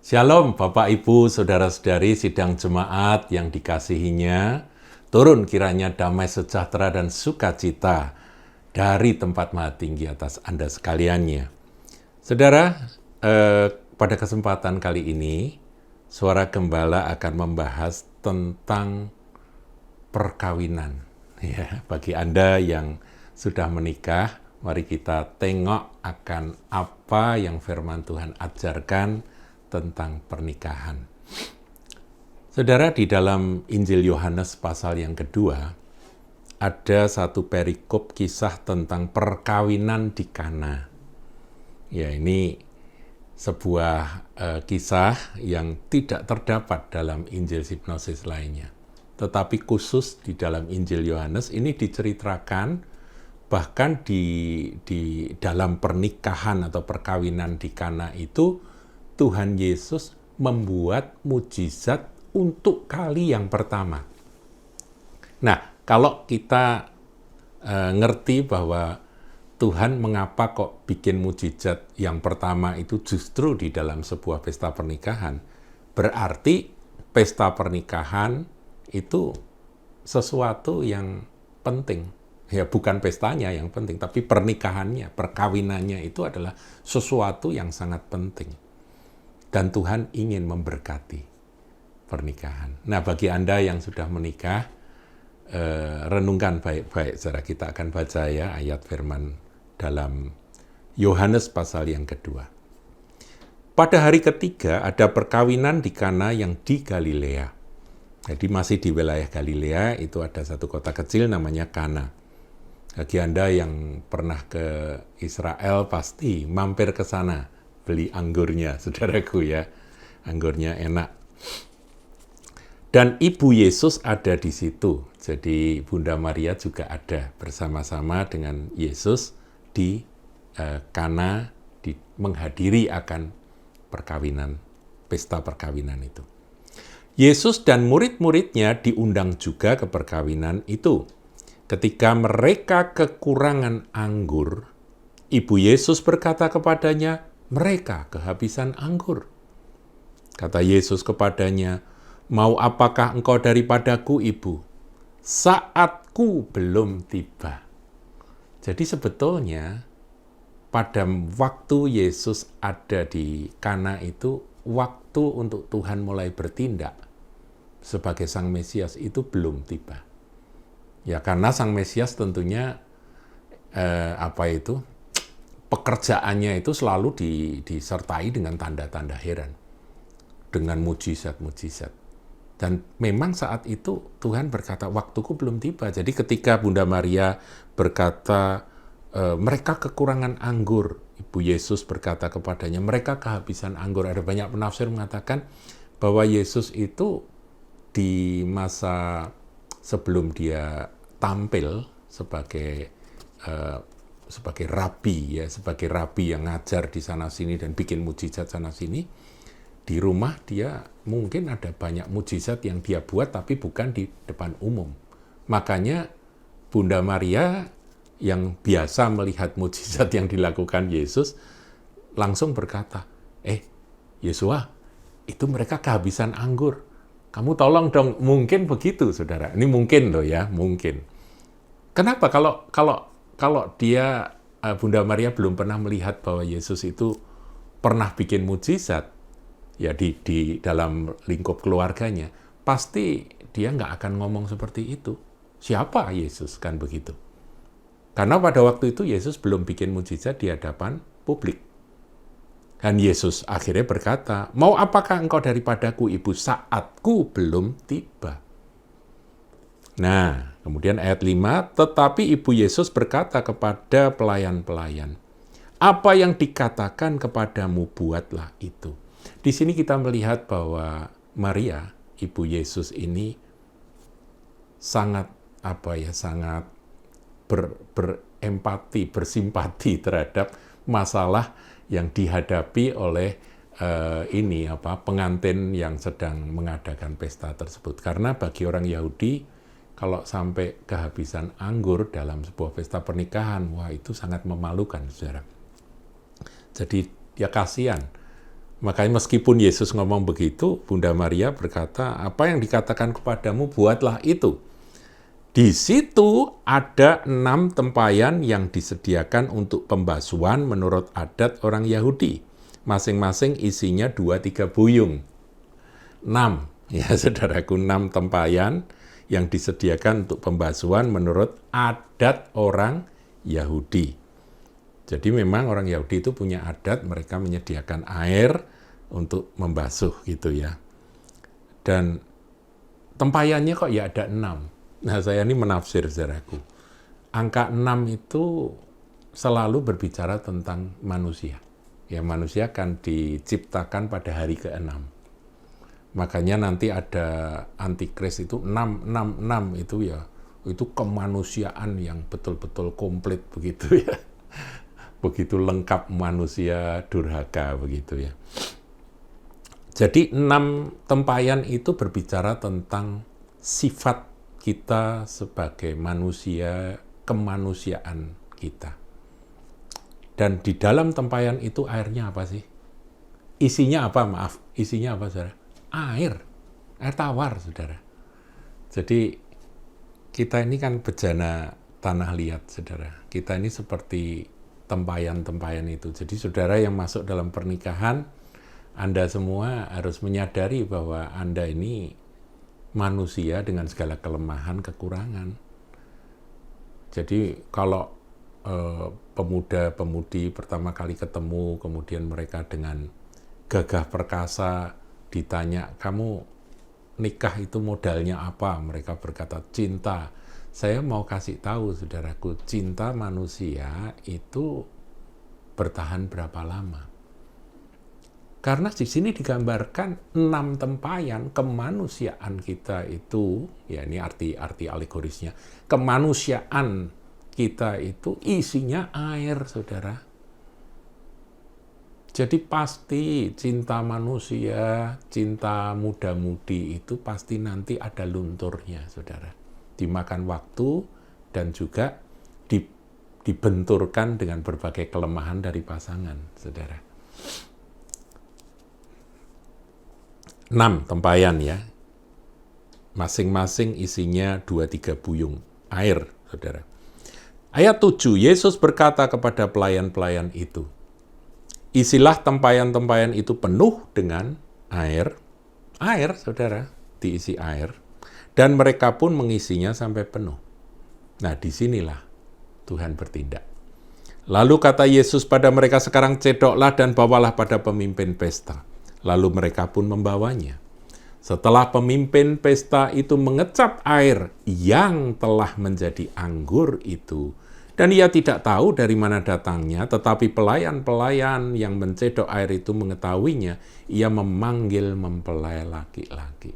Shalom Bapak Ibu, Saudara-saudari sidang jemaat yang dikasihinya. Turun kiranya damai sejahtera dan sukacita dari tempat Maha Tinggi atas Anda sekaliannya. Saudara, pada kesempatan kali ini, Suara Gembala akan membahas tentang perkawinan. Ya, bagi Anda yang sudah menikah, mari kita tengok akan apa yang firman Tuhan ajarkan tentang pernikahan. Saudara, di dalam Injil Yohanes pasal yang kedua, ada satu perikop kisah tentang perkawinan di Kana. Ya, ini sebuah kisah yang tidak terdapat dalam Injil sinopsis lainnya. Tetapi khusus di dalam Injil Yohanes ini diceritakan bahkan di dalam pernikahan atau perkawinan di Kana itu Tuhan Yesus membuat mujizat untuk kali yang pertama. Nah, kalau kita ngerti bahwa Tuhan mengapa kok bikin mujizat yang pertama itu justru di dalam sebuah pesta pernikahan, berarti pesta pernikahan itu sesuatu yang penting. Ya, bukan pestanya yang penting, tapi pernikahannya, perkawinannya itu adalah sesuatu yang sangat penting. Dan Tuhan ingin memberkati pernikahan. Nah, bagi Anda yang sudah menikah, renungkan baik-baik. Saudara, kita akan baca ya ayat firman dalam Yohanes pasal yang kedua. Pada hari ketiga ada perkawinan di Kana yang di Galilea. Jadi masih di wilayah Galilea, itu ada satu kota kecil namanya Kana. Bagi Anda yang pernah ke Israel pasti mampir ke sana. Beli anggurnya, saudaraku ya. Anggurnya enak. Dan Ibu Yesus ada di situ. Jadi Bunda Maria juga ada bersama-sama dengan Yesus di Kana, menghadiri akan perkawinan, pesta perkawinan itu. Yesus dan murid-muridnya diundang juga ke perkawinan itu. Ketika mereka kekurangan anggur, Ibu Yesus berkata kepadanya, mereka kehabisan anggur. Kata Yesus kepadanya, mau apakah engkau daripadaku, Ibu? Saatku belum tiba. Jadi sebetulnya pada waktu Yesus ada di Kana itu, waktu untuk Tuhan mulai bertindak sebagai Sang Mesias itu belum tiba. Ya, karena Sang Mesias tentunya pekerjaannya itu selalu disertai dengan tanda-tanda heran, dengan mujizat-mujizat. Dan memang saat itu Tuhan berkata, waktuku belum tiba. Jadi ketika Bunda Maria berkata, mereka kekurangan anggur, Ibu Yesus berkata kepadanya, mereka kehabisan anggur. Ada banyak penafsir mengatakan bahwa Yesus itu di masa sebelum dia tampil sebagai rabi ya, sebagai rabi yang ngajar di sana sini dan bikin mujizat sana sini, di rumah dia mungkin ada banyak mujizat yang dia buat tapi bukan di depan umum. Makanya Bunda Maria yang biasa melihat mujizat yang dilakukan Yesus langsung berkata, Yesua, itu mereka kehabisan anggur. Kamu tolong dong, mungkin begitu, saudara. Ini mungkin loh ya, mungkin. Kenapa? Kalau dia, Bunda Maria belum pernah melihat bahwa Yesus itu pernah bikin mujizat, ya di dalam lingkup keluarganya, pasti dia nggak akan ngomong seperti itu. Siapa Yesus? Kan begitu. Karena pada waktu itu Yesus belum bikin mujizat di hadapan publik. Dan Yesus akhirnya berkata, mau apakah engkau daripadaku, Ibu? Saatku belum tiba. Nah, kemudian ayat 5, tetapi Ibu Yesus berkata kepada pelayan-pelayan, apa yang dikatakan kepadamu, buatlah itu. Di sini kita melihat bahwa Maria, Ibu Yesus ini sangat berempati, bersimpati terhadap masalah yang dihadapi oleh pengantin yang sedang mengadakan pesta tersebut. Karena bagi orang Yahudi, kalau sampai kehabisan anggur dalam sebuah pesta pernikahan, wah itu sangat memalukan, saudara. Jadi ya kasihan. Makanya meskipun Yesus ngomong begitu, Bunda Maria berkata, apa yang dikatakan kepadamu, buatlah itu. Di situ ada 6 tempayan yang disediakan untuk pembasuhan menurut adat orang Yahudi. Masing-masing isinya 2-3 buyung. 6, ya saudaraku, 6 tempayan yang disediakan untuk pembasuhan menurut adat orang Yahudi. Jadi memang orang Yahudi itu punya adat, mereka menyediakan air untuk membasuh gitu ya. Dan tempayannya kok ya ada 6. Nah, saya ini menafsir, saudaraku. Angka 6 itu selalu berbicara tentang manusia. Ya, manusia akan diciptakan pada hari ke-6. Makanya nanti ada antikris itu 666 itu ya. Itu kemanusiaan yang betul-betul komplit begitu ya. Begitu lengkap manusia durhaka begitu ya. Jadi 6 tempayan itu berbicara tentang sifat kita sebagai manusia, kemanusiaan kita. Dan di dalam tempayan itu airnya apa sih? Isinya apa? Maaf, isinya apa, saudara? Air tawar, saudara. Jadi kita ini kan bejana tanah liat, saudara. Kita ini seperti tempayan-tempayan itu. Jadi saudara yang masuk dalam pernikahan, Anda semua harus menyadari bahwa Anda ini manusia dengan segala kelemahan, kekurangan. Jadi kalau pemuda-pemudi pertama kali ketemu, kemudian mereka dengan gagah perkasa ditanya, kamu nikah itu modalnya apa? Mereka berkata, cinta. Saya mau kasih tahu, saudaraku, cinta manusia itu bertahan berapa lama? Karena di sini digambarkan 6 tempayan kemanusiaan kita itu, ya ini arti alegorisnya, kemanusiaan kita itu isinya air, saudara. Jadi pasti cinta manusia, cinta muda-mudi itu pasti nanti ada lunturnya, saudara. Dimakan waktu dan juga dibenturkan dengan berbagai kelemahan dari pasangan, saudara. 6 tempayan ya. Masing-masing isinya 2-3 buyung air, saudara. Ayat 7, Yesus berkata kepada pelayan-pelayan itu, isilah tempayan-tempayan itu penuh dengan air. Air, saudara, diisi air. Dan mereka pun mengisinya sampai penuh. Nah, disinilah Tuhan bertindak. Lalu kata Yesus pada mereka, sekarang cedoklah dan bawalah pada pemimpin pesta. Lalu mereka pun membawanya. Setelah pemimpin pesta itu mengecap air yang telah menjadi anggur itu, dan ia tidak tahu dari mana datangnya, tetapi pelayan-pelayan yang mencedok air itu mengetahuinya, ia memanggil mempelai laki-laki.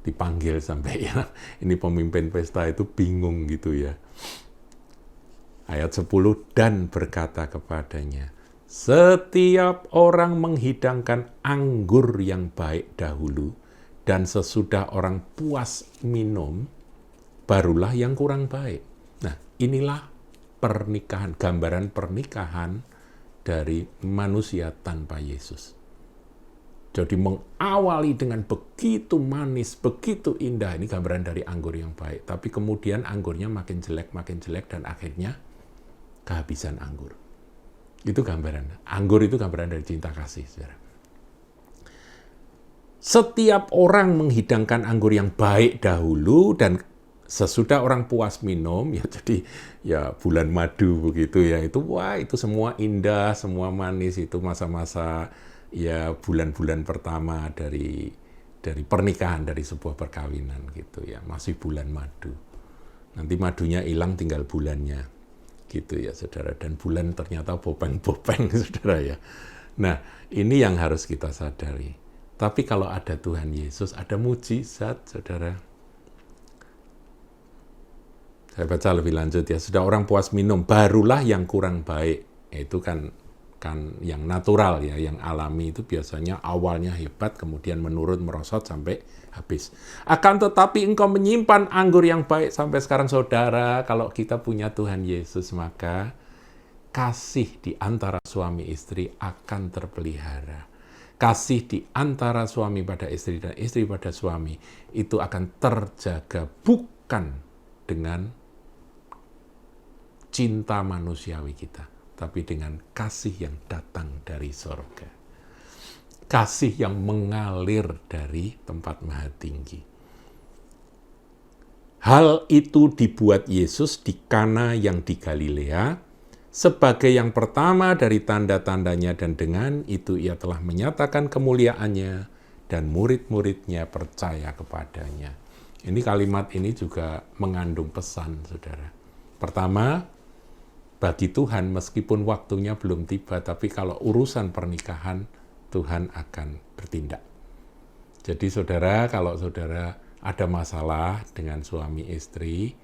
Dipanggil sampai ya, ini pemimpin pesta itu bingung gitu ya. Ayat 10, dan berkata kepadanya, setiap orang menghidangkan anggur yang baik dahulu, dan sesudah orang puas minum, barulah yang kurang baik. Nah, inilah pernikahan, gambaran pernikahan dari manusia tanpa Yesus. Jadi mengawali dengan begitu manis, begitu indah, ini gambaran dari anggur yang baik. Tapi kemudian anggurnya makin jelek, dan akhirnya kehabisan anggur. Itu gambaran. Anggur itu gambaran dari cinta kasih, saudara. Setiap orang menghidangkan anggur yang baik dahulu, dan sesudah orang puas minum, ya jadi ya bulan madu begitu ya. Itu wah, itu semua indah, semua manis, itu masa-masa ya bulan-bulan pertama dari pernikahan, dari sebuah perkawinan gitu ya. Masih bulan madu. Nanti madunya hilang, tinggal bulannya. Gitu ya, saudara. Dan bulan ternyata bopeng-bopeng, saudara ya. Nah, ini yang harus kita sadari. Tapi kalau ada Tuhan Yesus, ada mujizat, saudara. Saya baca lebih lanjut ya. Sudah orang puas minum, barulah yang kurang baik. Itu kan yang natural ya, yang alami itu biasanya awalnya hebat, kemudian menurun, merosot sampai habis. Akan tetapi engkau menyimpan anggur yang baik sampai sekarang, saudara. Kalau kita punya Tuhan Yesus, maka kasih di antara suami istri akan terpelihara. kasih di antara suami pada istri dan istri pada suami itu akan terjaga bukan dengan cinta manusiawi kita, tapi dengan kasih yang datang dari sorga. Kasih yang mengalir dari tempat maha tinggi. Hal itu dibuat Yesus di Kana yang di Galilea sebagai yang pertama dari tanda-tandanya, dan dengan itu ia telah menyatakan kemuliaannya dan murid-muridnya percaya kepadanya. Ini kalimat ini juga mengandung pesan, saudara. Pertama, bagi Tuhan meskipun waktunya belum tiba, tapi kalau urusan pernikahan, Tuhan akan bertindak. Jadi saudara, kalau saudara ada masalah dengan suami istri,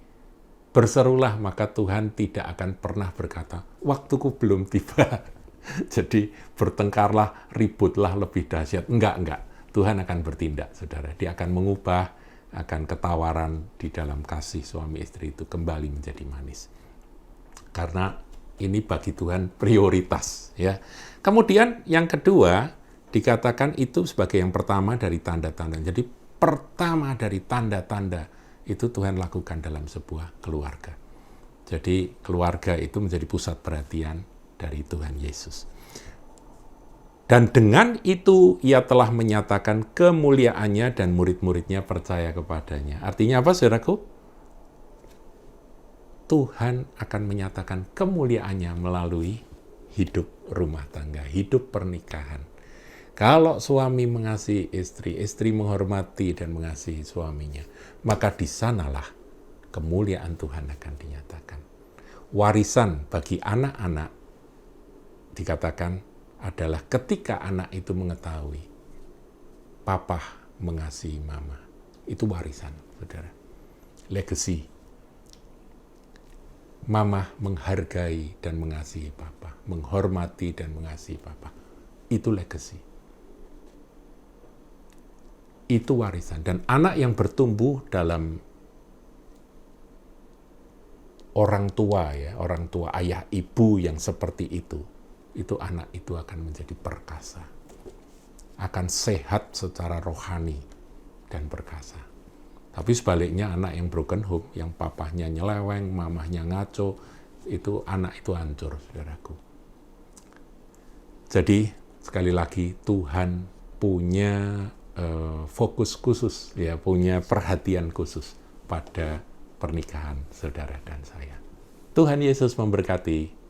berserulah, maka Tuhan tidak akan pernah berkata, waktuku belum tiba. Jadi bertengkarlah, ributlah lebih dahsyat. Enggak. Tuhan akan bertindak, saudara. Dia akan mengubah, akan ketawaran di dalam kasih suami istri itu kembali menjadi manis. Karena ini bagi Tuhan prioritas. Ya. Kemudian yang kedua, dikatakan itu sebagai yang pertama dari tanda-tanda. Jadi pertama dari tanda-tanda itu Tuhan lakukan dalam sebuah keluarga. Jadi keluarga itu menjadi pusat perhatian dari Tuhan Yesus. Dan dengan itu ia telah menyatakan kemuliaannya dan murid-muridnya percaya kepadanya. Artinya apa, saudaraku? Tuhan akan menyatakan kemuliaannya melalui hidup rumah tangga, hidup pernikahan. Kalau suami mengasihi istri, istri menghormati dan mengasihi suaminya, maka di sanalah kemuliaan Tuhan akan dinyatakan. Warisan bagi anak-anak dikatakan adalah ketika anak itu mengetahui papa mengasihi mama. Itu warisan, saudara. Legacy. Mama menghargai dan mengasihi papa, menghormati dan mengasihi papa. Itu legacy. Itu warisan. Dan anak yang bertumbuh dalam orang tua, ayah ibu yang seperti itu anak itu akan menjadi perkasa. Akan sehat secara rohani dan perkasa. Tapi sebaliknya anak yang broken home, yang papahnya nyeleweng, mamahnya ngaco, itu anak itu hancur, saudaraku. Jadi sekali lagi Tuhan punya fokus khusus, ya, punya perhatian khusus pada pernikahan saudara dan saya. Tuhan Yesus memberkati.